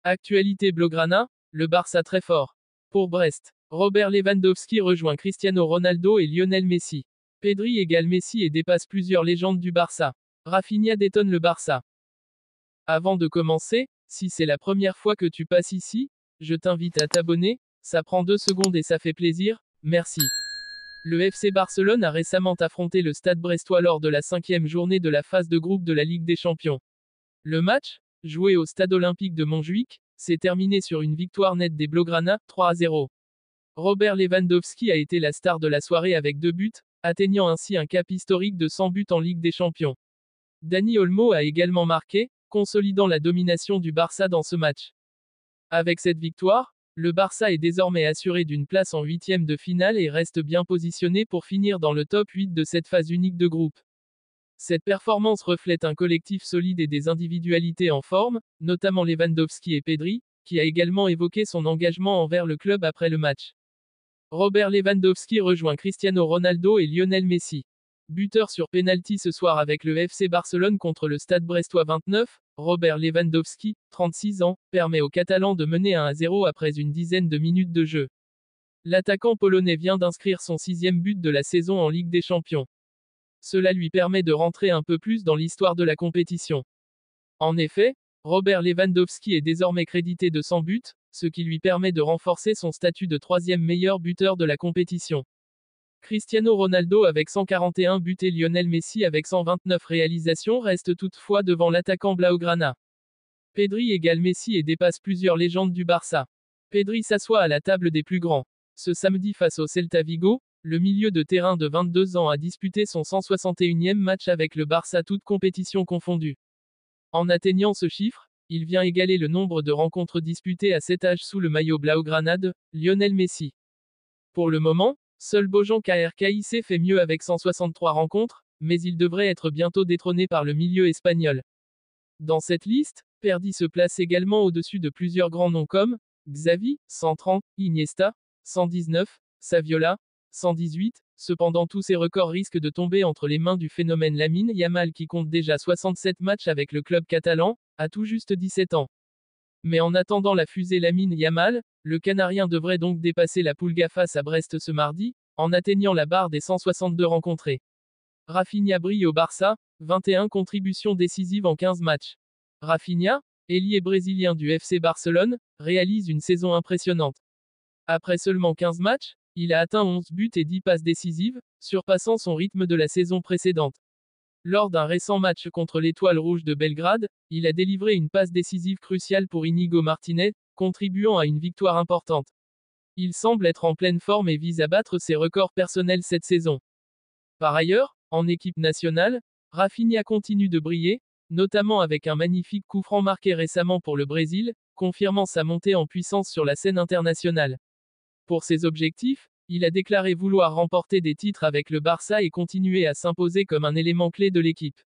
Actualité Blaugrana, le Barça très fort. Pour Brest, Robert Lewandowski rejoint Cristiano Ronaldo et Lionel Messi. Pedri égale Messi et dépasse plusieurs légendes du Barça. Rafinha détonne le Barça. Avant de commencer, si c'est la première fois que tu passes ici, je t'invite à t'abonner, ça prend 2 secondes et ça fait plaisir, merci. Le FC Barcelone a récemment affronté le Stade brestois lors de la 5e journée de la phase de groupe de la Ligue des Champions. Le match, joué au Stade olympique de Montjuïc, s'est terminé sur une victoire nette des Blaugrana, 3-0. Robert Lewandowski a été la star de la soirée avec 2 buts, atteignant ainsi un cap historique de 100 buts en Ligue des Champions. Dani Olmo a également marqué, consolidant la domination du Barça dans ce match. Avec cette victoire, le Barça est désormais assuré d'une place en 8e de finale et reste bien positionné pour finir dans le top 8 de cette phase unique de groupe. Cette performance reflète un collectif solide et des individualités en forme, notamment Lewandowski et Pedri, qui a également évoqué son engagement envers le club après le match. Robert Lewandowski rejoint Cristiano Ronaldo et Lionel Messi. Buteur sur pénalty ce soir avec le FC Barcelone contre le Stade brestois 29, Robert Lewandowski, 36 ans, permet aux Catalans de mener 1-0 après une dizaine de minutes de jeu. L'attaquant polonais vient d'inscrire son 6e but de la saison en Ligue des Champions. Cela lui permet de rentrer un peu plus dans l'histoire de la compétition. En effet, Robert Lewandowski est désormais crédité de 100 buts, ce qui lui permet de renforcer son statut de 3e meilleur buteur de la compétition. Cristiano Ronaldo avec 141 buts et Lionel Messi avec 129 réalisations restent toutefois devant l'attaquant Blaugrana. Pedri égale Messi et dépasse plusieurs légendes du Barça. Pedri s'assoit à la table des plus grands. Ce samedi face au Celta Vigo, le milieu de terrain de 22 ans a disputé son 161e match avec le Barça toutes compétitions confondues. En atteignant ce chiffre, il vient égaler le nombre de rencontres disputées à cet âge sous le maillot Blaugrana de Lionel Messi. Pour le moment, seul Bojan Krkic fait mieux avec 163 rencontres, mais il devrait être bientôt détrôné par le milieu espagnol. Dans cette liste, Pedri se place également au-dessus de plusieurs grands noms comme Xavi, 130, Iniesta, 119, Saviola, 118, cependant tous ces records risquent de tomber entre les mains du phénomène Lamine Yamal qui compte déjà 67 matchs avec le club catalan, à tout juste 17 ans. Mais en attendant la fusée Lamine Yamal, le Canarien devrait donc dépasser la Pulga face à Brest ce mardi, en atteignant la barre des 162 rencontrés. Rafinha brille au Barça, 21 contributions décisives en 15 matchs. Rafinha, ailier brésilien du FC Barcelone, réalise une saison impressionnante. Après seulement 15 matchs, il a atteint 11 buts et 10 passes décisives, surpassant son rythme de la saison précédente. Lors d'un récent match contre l'Étoile Rouge de Belgrade, il a délivré une passe décisive cruciale pour Inigo Martinez, contribuant à une victoire importante. Il semble être en pleine forme et vise à battre ses records personnels cette saison. Par ailleurs, en équipe nationale, Rafinha continue de briller, notamment avec un magnifique coup franc marqué récemment pour le Brésil, confirmant sa montée en puissance sur la scène internationale. Pour ses objectifs, il a déclaré vouloir remporter des titres avec le Barça et continuer à s'imposer comme un élément clé de l'équipe.